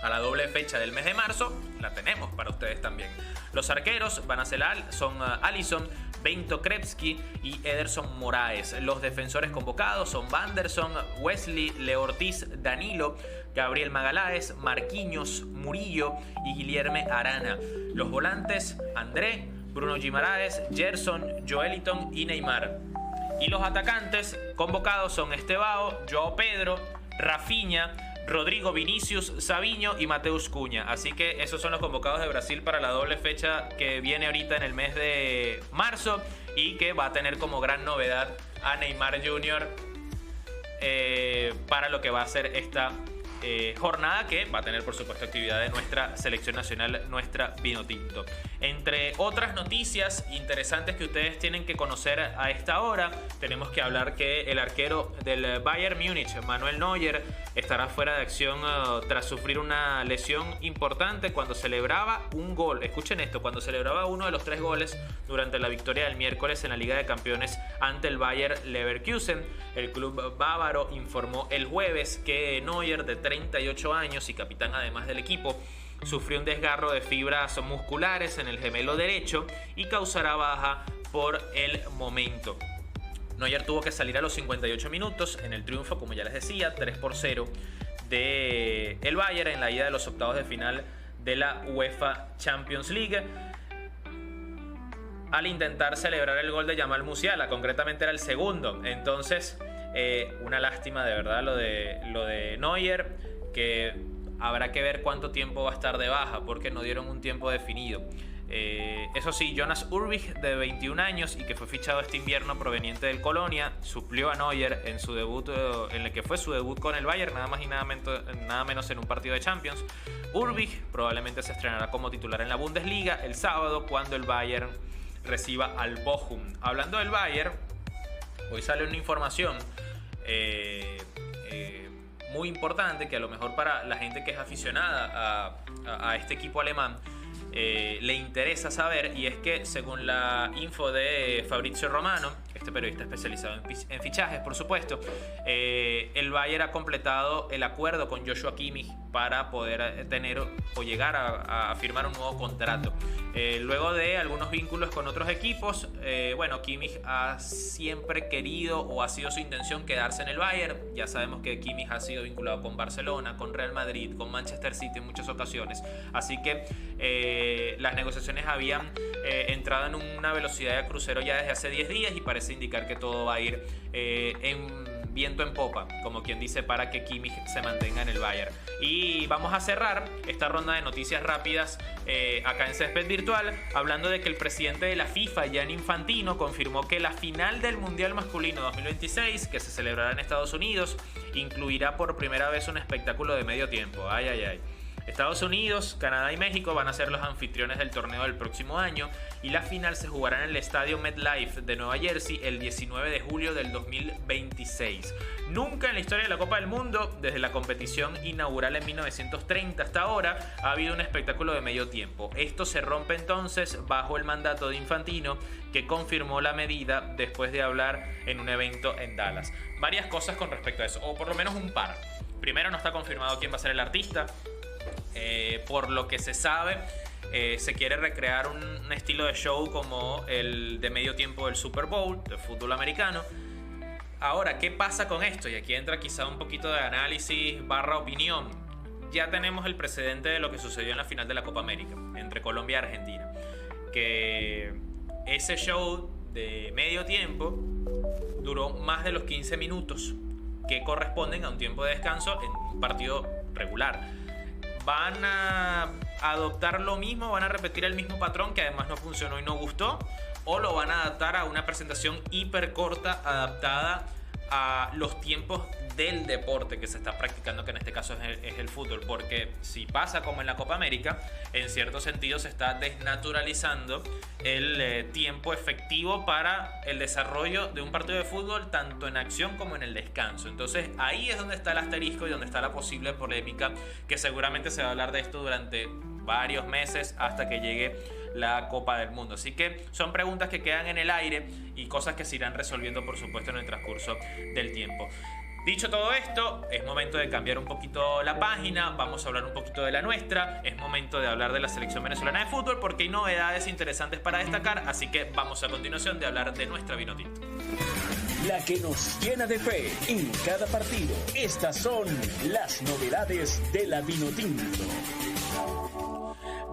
a la doble fecha del mes de marzo, la tenemos para ustedes también. Los arqueros son Alisson, Bento Krepski y Ederson Moraes. Los defensores convocados son Wanderson, Wesley, Leo Ortiz, Danilo, Gabriel Magaláes, Marquinhos, Murillo y Guilherme Arana. Los volantes, André, Bruno Guimaraes, Gerson, Joeliton y Neymar. Y los atacantes convocados son Estevao, Joao Pedro, Rafinha, Rodrigo, Vinicius, Savinho y Mateus Cunha. Así que esos son los convocados de Brasil para la doble fecha que viene ahorita en el mes de marzo, y que va a tener como gran novedad a Neymar Jr. Para lo que va a ser esta jornada, que va a tener por supuesto actividad de nuestra selección nacional, nuestra Vinotinto. Entre otras noticias interesantes que ustedes tienen que conocer a esta hora, tenemos que hablar que el arquero del Bayern Múnich, Manuel Neuer, estará fuera de acción tras sufrir una lesión importante cuando celebraba un gol. Escuchen esto: cuando celebraba uno de los 3 goles durante la victoria del miércoles en la Liga de Campeones ante el Bayer Leverkusen. El club bávaro informó el jueves que Neuer, de 38 años y capitán además del equipo, sufrió un desgarro de fibras musculares en el gemelo derecho y causará baja por el momento. Neuer tuvo que salir a los 58 minutos en el triunfo, como ya les decía, 3-0 de el Bayern en la ida de los octavos de final de la UEFA Champions League, al intentar celebrar el gol de Jamal Musiala. Concretamente era el segundo. Entonces, una lástima de verdad lo de Neuer, que habrá que ver cuánto tiempo va a estar de baja, porque no dieron un tiempo definido. Eso sí, Jonas Urbich, de 21 años y que fue fichado este invierno proveniente del Colonia, suplió a Neuer en su debut, en el que fue su debut con el Bayern, nada más y nada menos en un partido de Champions. Urbich probablemente se estrenará como titular en la Bundesliga el sábado, cuando el Bayern reciba al Bochum. Hablando del Bayern, hoy sale una información muy importante, que a lo mejor para la gente que es aficionada a este equipo alemán le interesa saber, y es que según la info de Fabrizio Romano, este periodista especializado en fichajes, por supuesto, el Bayern ha completado el acuerdo con Joshua Kimmich para poder tener o llegar a firmar un nuevo contrato. Luego de algunos vínculos con otros equipos, Kimmich ha siempre querido, o ha sido su intención, quedarse en el Bayern. Ya sabemos que Kimmich ha sido vinculado con Barcelona, con Real Madrid, con Manchester City en muchas ocasiones. Así que las negociaciones habían entrado en una velocidad de crucero ya desde hace 10 días, y parece indicar que todo va a ir en viento en popa, como quien dice, para que Kimmich se mantenga en el Bayern. Y vamos a cerrar esta ronda de noticias rápidas acá en Césped Virtual, hablando de que el presidente de la FIFA, Gianni Infantino, confirmó que la final del Mundial Masculino 2026, que se celebrará en Estados Unidos, incluirá por primera vez un espectáculo de medio tiempo. Estados Unidos, Canadá y México van a ser los anfitriones del torneo del próximo año y la final se jugará en el estadio MetLife de Nueva Jersey el 19 de julio del 2026. Nunca en la historia de la Copa del Mundo, desde la competición inaugural en 1930 hasta ahora, ha habido un espectáculo de medio tiempo. Esto se rompe entonces bajo el mandato de Infantino, que confirmó la medida después de hablar en un evento en Dallas. Varias cosas con respecto a eso, o por lo menos un par. Primero, no está confirmado quién va a ser el artista. Por lo que se sabe, se quiere recrear un estilo de show como el de medio tiempo del Super Bowl, del fútbol americano. Ahora, ¿qué pasa con esto? Y aquí entra quizá un poquito de análisis / opinión. Ya tenemos el precedente de lo que sucedió en la final de la Copa América, entre Colombia y Argentina. Que ese show de medio tiempo duró más de los 15 minutos, que corresponden a un tiempo de descanso en un partido regular. ¿Van a adoptar lo mismo? ¿Van a repetir el mismo patrón que además no funcionó y no gustó? ¿O lo van a adaptar a una presentación hiper corta adaptada a los tiempos del deporte que se está practicando, que en este caso es el fútbol? Porque si pasa como en la Copa América, en cierto sentido se está desnaturalizando el tiempo efectivo para el desarrollo de un partido de fútbol, tanto en acción como en el descanso. Entonces ahí es donde está el asterisco y donde está la posible polémica, que seguramente se va a hablar de esto durante varios meses hasta que llegue la Copa del Mundo. Así que son preguntas que quedan en el aire y cosas que se irán resolviendo, por supuesto, en el transcurso del tiempo. Dicho todo esto, es momento de cambiar un poquito la página, vamos a hablar un poquito de la nuestra, es momento de hablar de la selección venezolana de fútbol porque hay novedades interesantes para destacar, así que vamos a continuación de hablar de nuestra Vinotinto. La que nos llena de fe en cada partido. Estas son las novedades de la Vinotinto.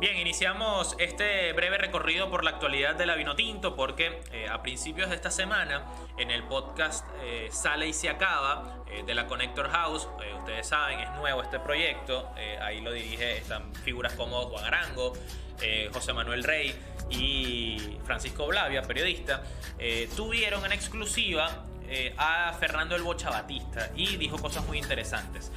Bien, iniciamos este breve recorrido por la actualidad de la Vinotinto porque a principios de esta semana en el podcast Sale y se acaba de la Connector House, ustedes saben, es nuevo este proyecto, ahí lo dirige, están figuras como Juan Arango, José Manuel Rey y Francisco Blavia, periodista, tuvieron en exclusiva a Fernando el Bocha Batista y dijo cosas muy interesantes.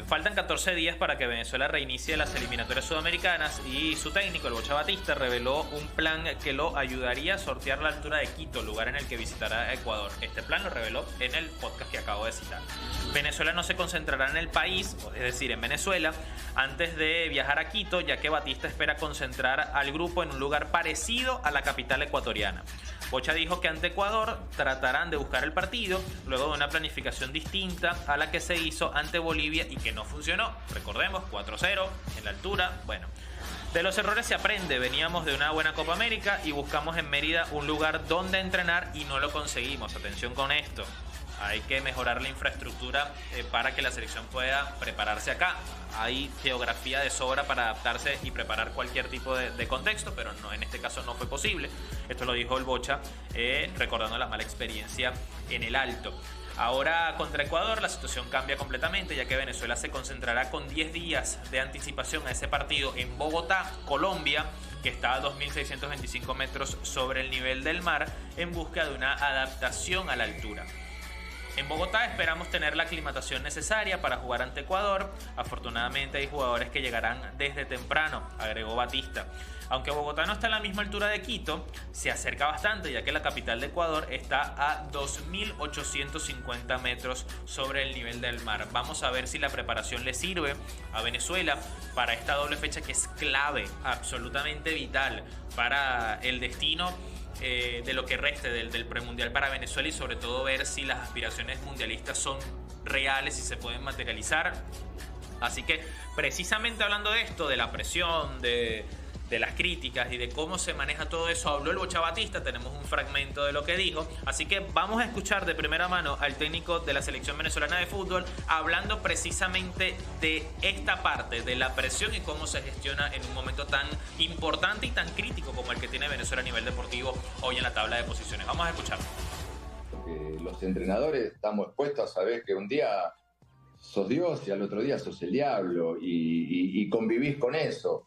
Faltan 14 días para que Venezuela reinicie las eliminatorias sudamericanas y su técnico, el Bocha Batista, reveló un plan que lo ayudaría a sortear la altura de Quito, lugar en el que visitará Ecuador. Este plan lo reveló en el podcast que acabo de citar. Venezuela no se concentrará en el país, es decir, en Venezuela, antes de viajar a Quito, ya que Batista espera concentrar al grupo en un lugar parecido a la capital ecuatoriana. Bocha dijo que ante Ecuador tratarán de buscar el partido luego de una planificación distinta a la que se hizo ante Bolivia y que no funcionó. Recordemos, 4-0 en la altura. Bueno, de los errores se aprende. Veníamos de una buena Copa América y buscamos en Mérida un lugar donde entrenar y no lo conseguimos. Atención con esto. Hay que mejorar la infraestructura para que la selección pueda prepararse acá. Hay geografía de sobra para adaptarse y preparar cualquier tipo de contexto, pero no, en este caso no fue posible. Esto lo dijo el Bocha, recordando la mala experiencia en el Alto. Ahora contra Ecuador la situación cambia completamente, ya que Venezuela se concentrará con 10 días de anticipación a ese partido en Bogotá, Colombia, que está a 2.625 metros sobre el nivel del mar, en busca de una adaptación a la altura. En Bogotá esperamos tener la aclimatación necesaria para jugar ante Ecuador. Afortunadamente hay jugadores que llegarán desde temprano, agregó Batista. Aunque Bogotá no está a la misma altura de Quito, se acerca bastante, ya que la capital de Ecuador está a 2.850 metros sobre el nivel del mar. Vamos a ver si la preparación le sirve a Venezuela para esta doble fecha que es clave, absolutamente vital para el destino de lo que reste del premundial para Venezuela y sobre todo ver si las aspiraciones mundialistas son reales y se pueden materializar. Así que precisamente hablando de esto, de la presión, de las críticas y de cómo se maneja todo eso, habló el Bocha Batista, tenemos un fragmento de lo que dijo, así que vamos a escuchar de primera mano al técnico de la selección venezolana de fútbol hablando precisamente de esta parte, de la presión y cómo se gestiona en un momento tan importante y tan crítico como el que tiene Venezuela a nivel deportivo hoy en la tabla de posiciones. Vamos a escucharlo. Porque los entrenadores estamos expuestos a saber que un día sos Dios y al otro día sos el diablo y convivís con eso.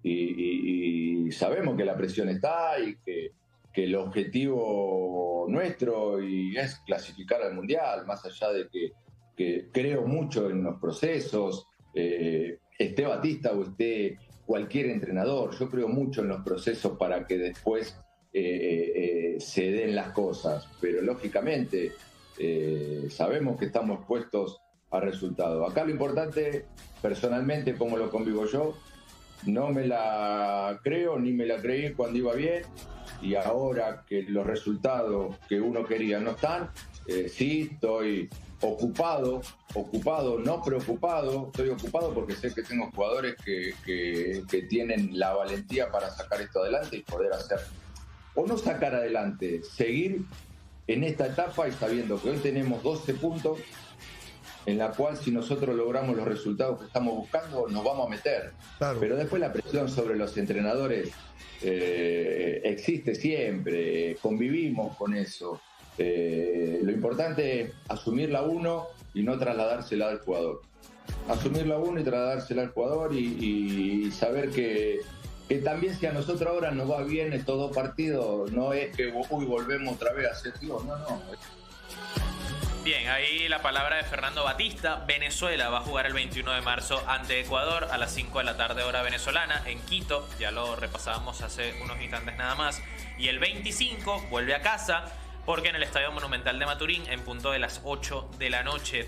Y sabemos que la presión está y que el objetivo nuestro es clasificar al Mundial, más allá de que creo mucho en los procesos. esté Batista o esté cualquier entrenador. Yo creo mucho en los procesos para que después se den las cosas, pero lógicamente sabemos que estamos expuestos a resultados. Acá lo importante, personalmente, como lo convivo yo, no me la creo ni me la creí cuando iba bien, y ahora que los resultados que uno quería no están, sí estoy ocupado, no preocupado. Estoy ocupado porque sé que tengo jugadores que tienen la valentía para sacar esto adelante y poder hacer, o no sacar adelante, seguir en esta etapa, y sabiendo que hoy tenemos 12 puntos, en la cual si nosotros logramos los resultados que estamos buscando, nos vamos a meter. Claro. Pero después la presión sobre los entrenadores existe siempre, convivimos con eso. Lo importante es asumirla uno y no trasladársela al jugador. Asumirla uno y trasladársela al jugador, y saber que también si a nosotros ahora nos va bien estos 2 partidos, no es que volvemos otra vez a hacer Dios, no. Bien, ahí la palabra de Fernando Batista. Venezuela va a jugar el 21 de marzo ante Ecuador a las 5 de la tarde hora venezolana en Quito. Ya lo repasábamos hace unos instantes nada más. Y el 25 vuelve a casa, porque en el Estadio Monumental de Maturín, en punto de las 8 de la noche,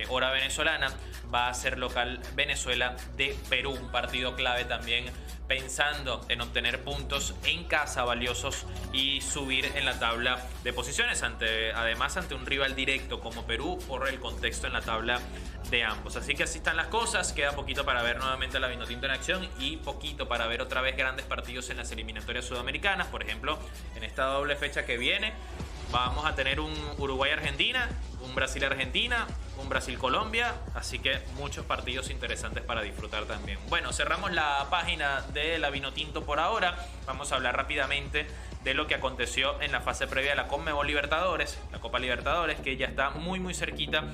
hora venezolana, va a ser local Venezuela de Perú. Un partido clave también, pensando en obtener puntos en casa valiosos y subir en la tabla de posiciones, además ante un rival directo como Perú, por el contexto en la tabla de ambos. Así que así están las cosas. Queda poquito para ver nuevamente a la Vinotinto en acción, y poquito para ver otra vez grandes partidos en las eliminatorias sudamericanas. Por ejemplo, en esta doble fecha que viene vamos a tener un Uruguay-Argentina, un Brasil-Argentina, un Brasil-Colombia, así que muchos partidos interesantes para disfrutar también. Bueno, cerramos la página de la Vinotinto por ahora. Vamos a hablar rápidamente de lo que aconteció en la fase previa de la Conmebol Libertadores, la Copa Libertadores, que ya está muy cerquita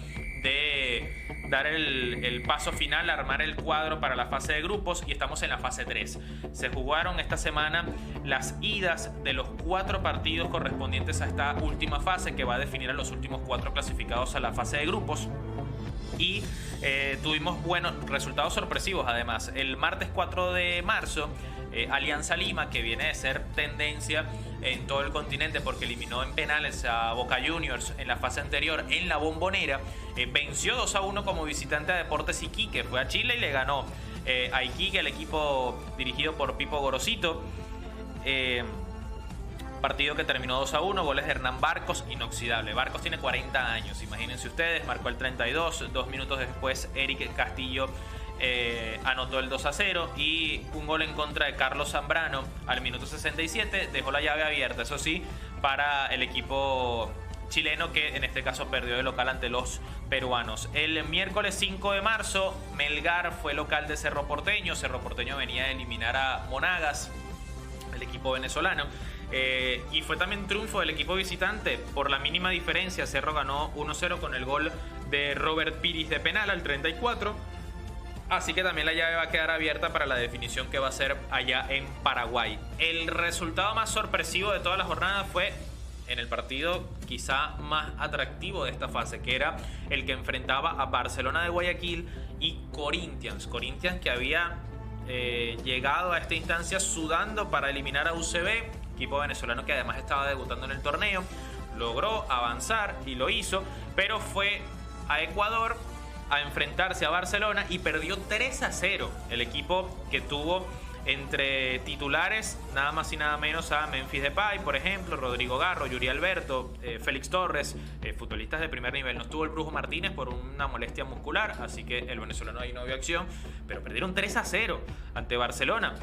de dar el paso final, armar el cuadro para la fase de grupos, y estamos en la fase 3. Se jugaron esta semana las idas de los 4 partidos correspondientes a esta última fase, que va a definir a los últimos 4 clasificados a la fase de grupos. Y tuvimos buenos resultados sorpresivos. Además, el martes 4 de marzo, Alianza Lima, que viene de ser tendencia en todo el continente porque eliminó en penales a Boca Juniors en la fase anterior en la Bombonera, venció 2-1 como visitante a Deportes Iquique. Fue a Chile y le ganó a Iquique, el equipo dirigido por Pipo Gorosito. Partido que terminó 2-1, goles de Hernán Barcos, inoxidable. Barcos tiene 40 años, imagínense ustedes, marcó el 32, 2 minutos después Eric Castillo anotó el 2-0, y un gol en contra de Carlos Zambrano al minuto 67 dejó la llave abierta, eso sí, para el equipo chileno, que en este caso perdió de local ante los peruanos. El miércoles 5 de marzo, Melgar fue local de Cerro Porteño. Cerro Porteño venía a eliminar a Monagas, el equipo venezolano. Y fue también triunfo del equipo visitante por la mínima diferencia. Cerro ganó 1-0 con el gol de Robert Piris de penal al 34. Así que también la llave va a quedar abierta para la definición que va a ser allá en Paraguay. El resultado más sorpresivo de toda la jornada fue en el partido quizá más atractivo de esta fase, que era el que enfrentaba a Barcelona de Guayaquil y Corinthians. Corinthians, que había llegado a esta instancia sudando para eliminar a UCB, equipo venezolano que además estaba debutando en el torneo. Logró avanzar y lo hizo, pero fue a Ecuador a enfrentarse a Barcelona y perdió 3-0. El equipo que tuvo entre titulares nada más y nada menos a Memphis Depay, por ejemplo, Rodrigo Garro, Yuri Alberto, Félix Torres, futbolistas de primer nivel. No estuvo el Brujo Martínez por una molestia muscular, así que el venezolano ahí no vio acción, pero perdieron 3-0 ante Barcelona.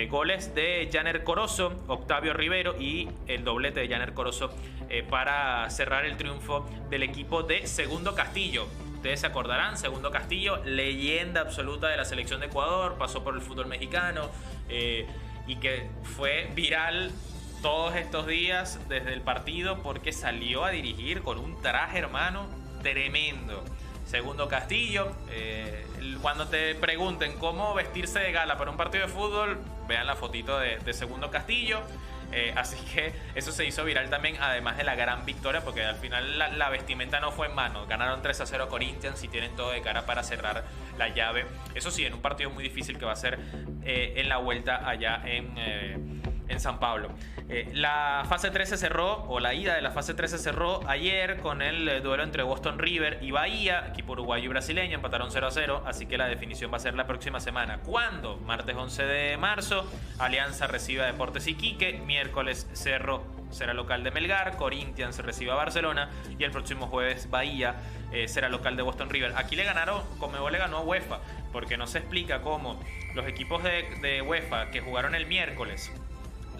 Goles de Janer Corozo, Octavio Rivero y el doblete de Janer Corozo para cerrar el triunfo del equipo de Segundo Castillo. Ustedes se acordarán, Segundo Castillo, leyenda absoluta de la selección de Ecuador, pasó por el fútbol mexicano y que fue viral todos estos días desde el partido porque salió a dirigir con un traje, hermano, tremendo. Segundo Castillo, cuando te pregunten cómo vestirse de gala para un partido de fútbol, vean la fotito de Segundo Castillo. Así que eso se hizo viral también, además de la gran victoria, porque al final la vestimenta no fue en mano. Ganaron 3-0 Corinthians y tienen todo de cara para cerrar la llave. Eso sí, en un partido muy difícil que va a ser en la vuelta allá en San Pablo. La fase 3 se cerró, o la ida de la fase 3 se cerró ayer con el duelo entre Boston River y Bahía, equipo uruguayo y brasileño, empataron 0-0, así que la definición va a ser la próxima semana. ¿Cuándo? Martes 11 de marzo, Alianza recibe a Deportes Iquique, miércoles Cerro será local de Melgar, Corinthians recibe a Barcelona y el próximo jueves Bahía será local de Boston River. Aquí le ganaron, Conmebol le ganó a UEFA, porque no se explica cómo los equipos de UEFA que jugaron el miércoles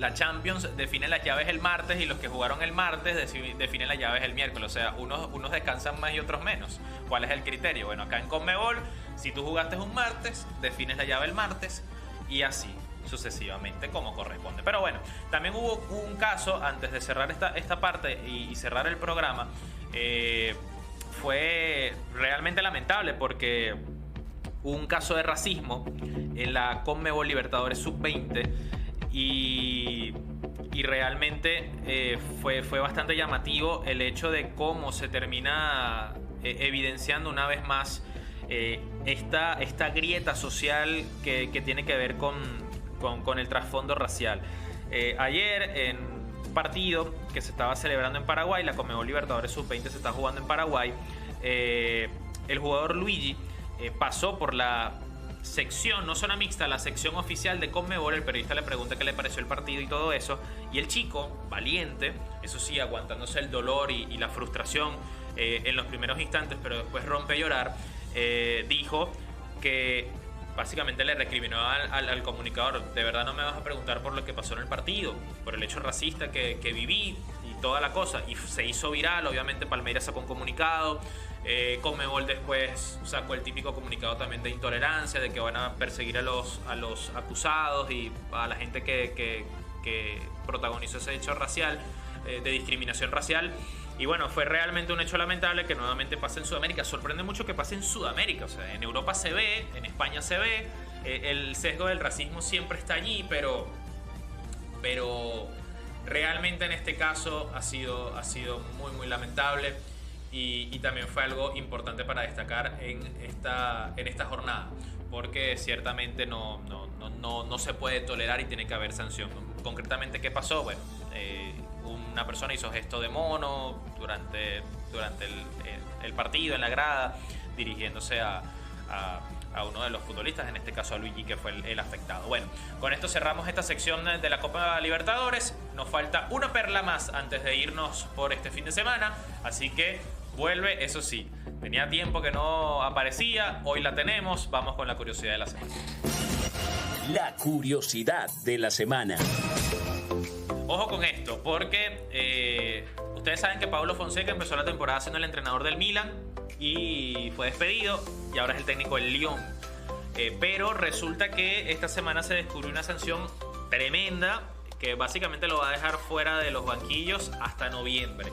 la Champions definen las llaves el martes y los que jugaron el martes definen las llaves el miércoles. O sea, unos descansan más y otros menos. ¿Cuál es el criterio? Bueno, acá en Conmebol, si tú jugaste un martes, defines la llave el martes y así sucesivamente como corresponde. Pero bueno, también hubo un caso, antes de cerrar esta parte y cerrar el programa, fue realmente lamentable porque hubo un caso de racismo en la Conmebol Libertadores Sub-20 y realmente fue bastante llamativo el hecho de cómo se termina evidenciando una vez más esta grieta social que tiene que ver con el trasfondo racial. Ayer en un partido que se estaba celebrando en Paraguay, la Conmebol Libertadores Sub-20 se está jugando en Paraguay, el jugador Luigi pasó por la sección, no zona mixta, la sección oficial de Conmebol. El periodista le pregunta qué le pareció el partido y todo eso, y el chico, valiente, eso sí, aguantándose el dolor y la frustración en los primeros instantes, pero después rompe a llorar, dijo que básicamente le recriminó al comunicador: de verdad no me vas a preguntar por lo que pasó en el partido, por el hecho racista que viví y toda la cosa. Y se hizo viral, obviamente Palmeiras sacó un comunicado, Conmebol después sacó el típico comunicado también de intolerancia, de que van a perseguir a los acusados y a la gente que protagonizó ese hecho racial, de discriminación racial. Y bueno, fue realmente un hecho lamentable que nuevamente pase en Sudamérica. Sorprende mucho que pase en Sudamérica. O sea, en Europa se ve, en España se ve, el sesgo del racismo siempre está allí, pero realmente en este caso ha sido muy muy lamentable y también fue algo importante para destacar en esta jornada, porque ciertamente no se puede tolerar y tiene que haber sanción. Concretamente, ¿qué pasó? Bueno, una persona hizo gesto de mono durante el partido en la grada, dirigiéndose a uno de los futbolistas, en este caso a Luigi, que fue el afectado. Bueno, con esto cerramos esta sección de la Copa Libertadores. Nos falta una perla más antes de irnos por este fin de semana, así que vuelve, eso sí, tenía tiempo que no aparecía, hoy la tenemos. Vamos con la curiosidad de la semana. La curiosidad de la semana. Ojo con esto, porque ustedes saben que Paulo Fonseca empezó la temporada siendo el entrenador del Milan y fue despedido y ahora es el técnico del Lyon. Pero resulta que esta semana se descubrió una sanción tremenda que básicamente lo va a dejar fuera de los banquillos hasta noviembre.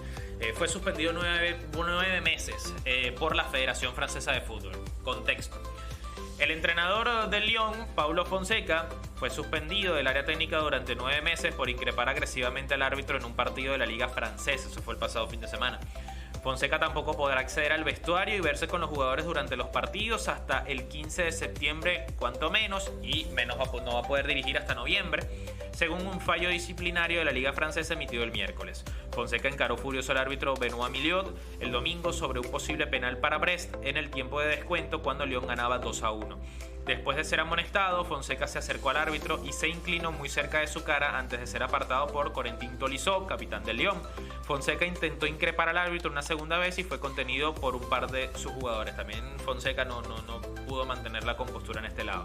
Fue suspendido 9 meses por la Federación Francesa de Fútbol. Contexto: el entrenador del Lyon, Paulo Fonseca, fue suspendido del área técnica durante 9 meses por increpar agresivamente al árbitro en un partido de la Liga Francesa. Eso fue el pasado fin de semana. Fonseca tampoco podrá acceder al vestuario y verse con los jugadores durante los partidos hasta el 15 de septiembre, cuanto menos, y menos no va a poder dirigir hasta noviembre, según un fallo disciplinario de la Liga Francesa emitido el miércoles. Fonseca encaró furioso al árbitro Benoît Milliot el domingo sobre un posible penal para Brest en el tiempo de descuento cuando Lyon ganaba 2-1. Después de ser amonestado, Fonseca se acercó al árbitro y se inclinó muy cerca de su cara antes de ser apartado por Corentin Tolisso, capitán del Lyon. Fonseca intentó increpar al árbitro una segunda vez y fue contenido por un par de sus jugadores. También Fonseca no pudo mantener la compostura en este lado.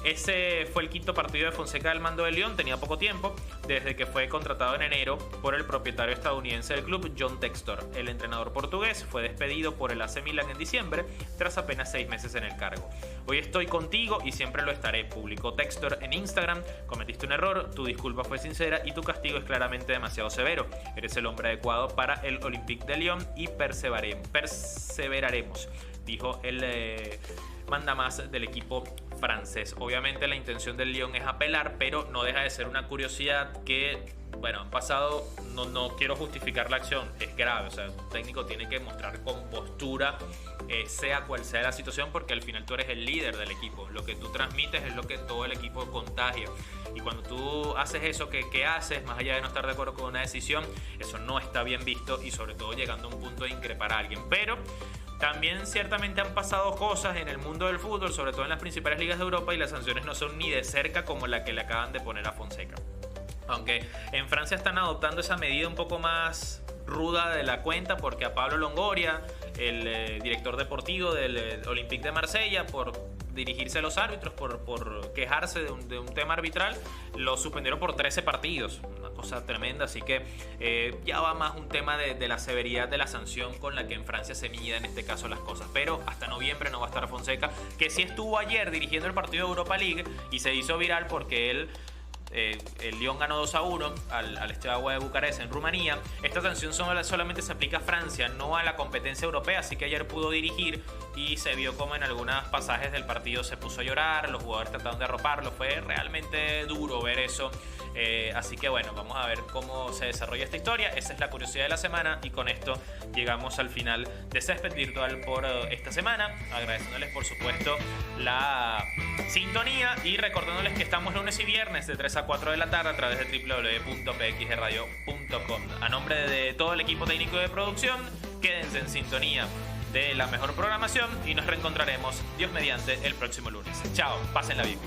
Ese fue el quinto partido de Fonseca al mando del Lyon. Tenía poco tiempo desde que fue contratado en enero por el propietario estadounidense del club, John Textor. El entrenador portugués fue despedido por el AC Milan en diciembre tras apenas 6 meses en el cargo. Hoy estoy contigo y siempre lo estaré, publicó Textor en Instagram. Cometiste un error, tu disculpa fue sincera y tu castigo es claramente demasiado severo. Eres el hombre adecuado para el Olympique de Lyon y perseveraremos, dijo el mandamás del equipo francés. Obviamente la intención del Lyon es apelar, pero no deja de ser una curiosidad que, bueno, han pasado, no quiero justificar la acción, es grave, o sea, un técnico tiene que mostrar compostura, sea cual sea la situación, porque al final tú eres el líder del equipo, lo que tú transmites es lo que todo el equipo contagia, y cuando tú haces eso que haces, más allá de no estar de acuerdo con una decisión, eso no está bien visto, y sobre todo llegando a un punto de increpar a alguien. Pero también ciertamente han pasado cosas en el mundo del fútbol, sobre todo en las principales ligas de Europa, y las sanciones no son ni de cerca como la que le acaban de poner a Fonseca. Aunque en Francia están adoptando esa medida un poco más ruda de la cuenta, porque a Pablo Longoria, el director deportivo del Olympique de Marsella, por dirigirse a los árbitros, por quejarse de un tema arbitral, lo suspendieron por 13 partidos. Una cosa tremenda, así que ya va más un tema de la severidad de la sanción con la que en Francia se miden en este caso las cosas. Pero hasta noviembre no va a estar Fonseca, que sí estuvo ayer dirigiendo el partido de Europa League y se hizo viral porque el Lyon ganó 2-1 al Steaua de Bucarest en Rumanía. Esta sanción solamente se aplica a Francia, no a la competencia europea, así que ayer pudo dirigir y se vio como en algunos pasajes del partido se puso a llorar, los jugadores trataron de arroparlo, fue realmente duro ver eso. Así que bueno, vamos a ver cómo se desarrolla esta historia. Esa es la curiosidad de la semana, y con esto llegamos al final de Césped Virtual por esta semana, agradeciéndoles por supuesto la sintonía y recordándoles que estamos lunes y viernes de 3 a 4 de la tarde a través de www.pxdradio.com. A nombre de todo el equipo técnico de producción, quédense en sintonía de la mejor programación y nos reencontraremos, Dios mediante, el próximo lunes. Chao, pásenla bien.